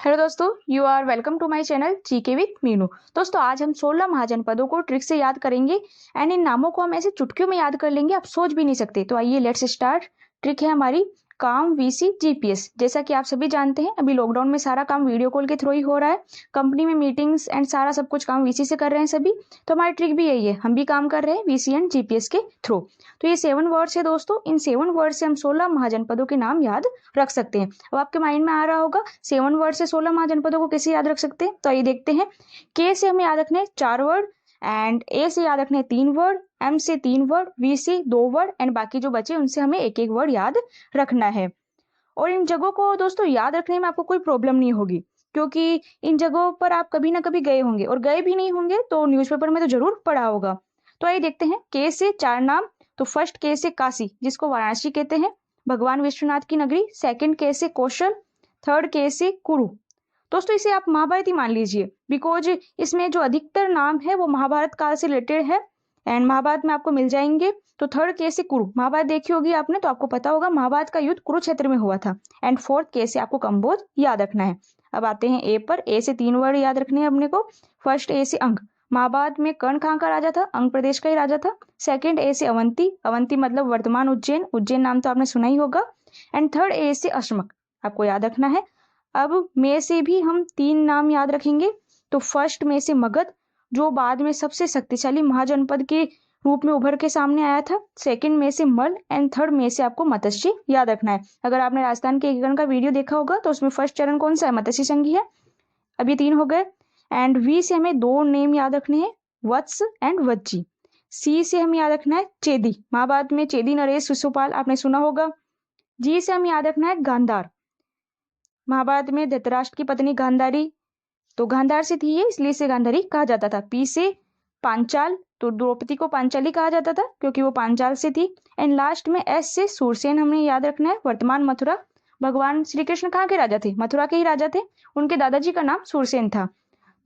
Hello दोस्तों, you are welcome to my channel GK with Meenu. दोस्तों आज हम 16 महाजनपदों को ट्रिक से याद करेंगे एंड इन नामों को हम ऐसे चुटकियों में याद कर लेंगे, आप सोच भी नहीं सकते। तो आइए लेट्स स्टार्ट। ट्रिक है हमारी काम वीसी जीपीएस। जैसा कि आप सभी जानते हैं, अभी लॉकडाउन में सारा काम वीडियो कॉल के थ्रू ही हो रहा है। कंपनी में मीटिंग्स एंड सारा सब कुछ काम वीसी से कर रहे हैं सभी। तो हमारी ट्रिक भी यही है, हम भी काम कर रहे हैं वीसी एंड जीपीएस के थ्रू। तो ये 7 वर्ड्स है दोस्तों, इन 7 वर्ड से हम 16 महाजनपदों के नाम याद रख सकते हैं। अब आपके माइंड में आ रहा होगा 7 वर्ड से 16 महाजनपदों को कैसे याद रख सकते हैं। तो आइए देखते हैं। के से हमें याद रखने हैं 4 वर्ड एंड ए से याद रखने हैं 3 वर्ड, एम से 3 वर्ड, वी से 2 वर्ड एंड बाकी जो बचे उनसे हमें एक एक वर्ड याद रखना है। और इन जगहों को दोस्तों याद रखने में आपको कोई प्रॉब्लम नहीं होगी, क्योंकि इन जगहों पर आप कभी ना कभी गए होंगे, और गए भी नहीं होंगे तो न्यूज़पेपर में तो जरूर पढ़ा होगा। तो आइए देखते हैं। के से 4 नाम। तो फर्स्ट के से काशी, जिसको वाराणसी कहते हैं, भगवान विश्वनाथ की नगरी। सेकंड के से कौशल। थर्ड के से कुरु। दोस्तों इसे आप महाभारत ही मान लीजिए, बिकॉज इसमें जो अधिकतर नाम है वो महाभारत काल से रिलेटेड है एंड महाभारत में आपको मिल जाएंगे। तो थर्ड के से कुरु, महाभारत देखी होगी आपने तो आपको पता होगा महाभारत का युद्ध कुरुक्षेत्र में हुआ था। एंड फोर्थ के से आपको कंबोज याद रखना है। अब आते हैं ए पर। ए से 3 वर्ड याद रखने हैं अपने को। फर्स्ट ए से अंग, महाभारत में कर्ण कहाँ का राजा था, अंग प्रदेश का ही राजा था। सेकंड ए से अवंती, अवंती मतलब वर्तमान उज्जैन, उज्जैन नाम तो आपने सुना ही होगा। एंड थर्ड ए से अश्मक, आपको याद रखना है। अब में से भी हम 3 नाम याद रखेंगे। तो फर्स्ट में से मगध, जो बाद में सबसे शक्तिशाली महाजनपद के रूप में उभर के सामने आया था। सेकंड में से मल एंड थर्ड में से आपको मत्स्य याद रखना है। अगर आपने राजस्थान के एकीकरण का वीडियो देखा होगा तो उसमें फर्स्ट चरण कौन सा है, मत्स्य संघी है। अब ये 3 हो गए। एंड वी से हमें 2 नेम याद रखने हैं, वत्स एंड वज्जी। सी से हमें याद रखना है चेदी, महाभारत में चेदी नरेश शिशुपाल आपने सुना होगा। जी से हमें याद रखना है गांधार, महाभारत में धृतराष्ट्र की पत्नी गांधारी, तो गांधार से थी ये, इसलिए इसे गांधारी कहा जाता था। पी से पांचाल, तो द्रौपदी को पांचाली कहा जाता था क्योंकि वो पांचाल से थी। एंड लास्ट में एस से सूरसेन हमें याद रखना है, वर्तमान मथुरा। भगवान श्री कृष्ण कहाँ के राजा थे, मथुरा के ही राजा थे, उनके दादाजी का नाम सूरसेन था।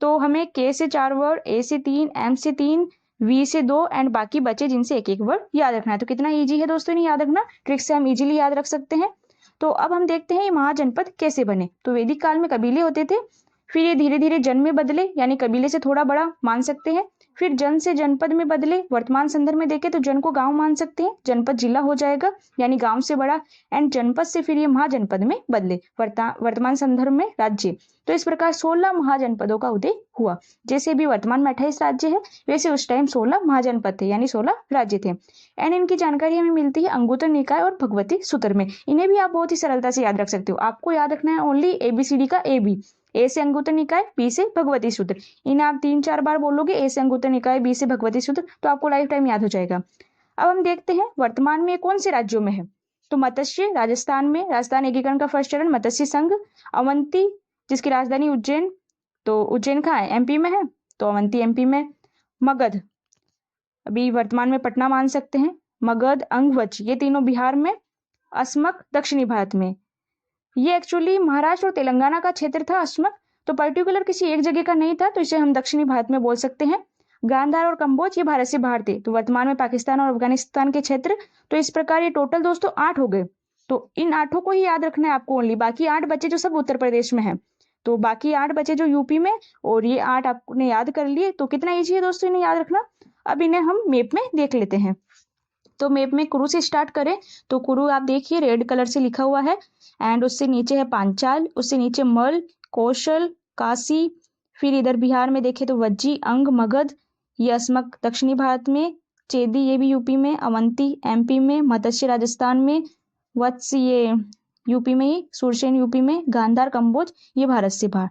तो हमें के से 4 वर्ड, ए से 3, एम से 3, वी से 2 एंड बाकी बचे जिनसे एक एक वर्ड याद रखना है। तो कितना इजी है दोस्तों इन्हें याद रखना, ट्रिक से हम इजीली याद रख सकते हैं। तो अब हम देखते हैं ये महाजनपद कैसे बने। तो वैदिक काल में कबीले होते थे, फिर ये धीरे धीरे जन में बदले, यानी कबीले से थोड़ा बड़ा मान सकते हैं। फिर जन से जनपद में बदले, वर्तमान संदर्भ में देखें तो जन को गांव मान सकते हैं, जनपद जिला हो जाएगा यानी गांव से बड़ा। एंड जनपद से फिर ये महाजनपद में बदले, वर्तमान संदर्भ में राज्य। तो इस प्रकार 16 महाजनपदों का उदय हुआ। जैसे भी वर्तमान में 28 राज्य है, वैसे उस टाइम 16 महाजनपद थे यानी 16 राज्य थे। एंड इनकी जानकारी हमें मिलती है अंगुत्तर निकाय और भगवती सूत्र में। इन्हें भी आप बहुत ही सरलता से याद रख सकते हो। आपको याद रखना है ओनली एबीसीडी का ए बी, ए से अंगुत्तर निकाय, बी से भगवती सूत्र। इन्हें आप 3-4 बार बोलोगे, ए से अंगुत्तर निकाय, बी से भगवती सूत्र, तो आपको लाइफ टाइम याद हो जाएगा। अब हम देखते हैं वर्तमान में कौन से राज्यों में है। तो मत्स्य राजस्थान में, राजस्थान एकीकरण का फर्स्ट चरण मत्स्य संघ। अवंती जिसकी राजधानी उज्जैन, तो उज्जैन कहाँ है, एमपी में है, तो अवंती एमपी में। मगध अभी वर्तमान में पटना मान सकते हैं। मगध, अंग, वज्र ये तीनों बिहार में। अस्मक दक्षिणी भारत में, ये एक्चुअली महाराष्ट्र और तेलंगाना का क्षेत्र था अस्मक, तो पर्टिकुलर किसी एक जगह का नहीं था, तो इसे हम दक्षिणी भारत में बोल सकते हैं। गांधार और कंबोज ये भारत से बाहर थे, तो वर्तमान में पाकिस्तान और अफगानिस्तान के क्षेत्र। तो इस प्रकार ये टोटल दोस्तों 8 हो गए। तो इन 8 को ही याद रखना है आपको ओनली, बाकी 8 बचे जो सब उत्तर प्रदेश में है। तो बाकी 8 बचे जो यूपी में, और ये 8 आपने याद कर लिए। तो कितना ईजी है दोस्तों इन्हें याद रखना। अब इन्हें हम मैप में देख लेते हैं। तो मैप में कुरु से स्टार्ट करें तो कुरु आप देखिए रेड कलर से लिखा हुआ है। एंड उससे नीचे है पांचाल, उससे नीचे मल, कौशल, काशी। फिर इधर बिहार में देखें तो वज्जी, अंग, मगध ये अस्मक दक्षिणी भारत में। चेदी ये भी यूपी में। अवंती एमपी में। मत्स्य राजस्थान में। वत्स ये यूपी में ही। सूरसेन यूपी में। गांधार कंबोज ये भारत से बाहर।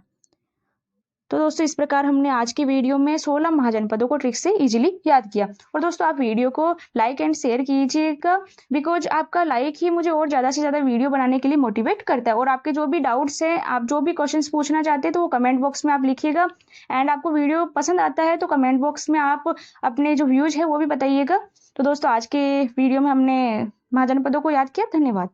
तो दोस्तों इस प्रकार हमने आज की वीडियो में 16 महाजनपदों को ट्रिक से इजीली याद किया। और दोस्तों आप वीडियो को लाइक एंड शेयर कीजिएगा, बिकॉज आपका लाइक ही मुझे और ज़्यादा से ज़्यादा वीडियो बनाने के लिए मोटिवेट करता है। और आपके जो भी डाउट्स हैं, आप जो भी क्वेश्चंस पूछना चाहते हैं तो वो कमेंट बॉक्स में आप लिखिएगा। एंड आपको वीडियो पसंद आता है तो कमेंट बॉक्स में आप अपने जो व्यूज है वो भी बताइएगा। तो दोस्तों आज के वीडियो में हमने महाजनपदों को याद किया। धन्यवाद।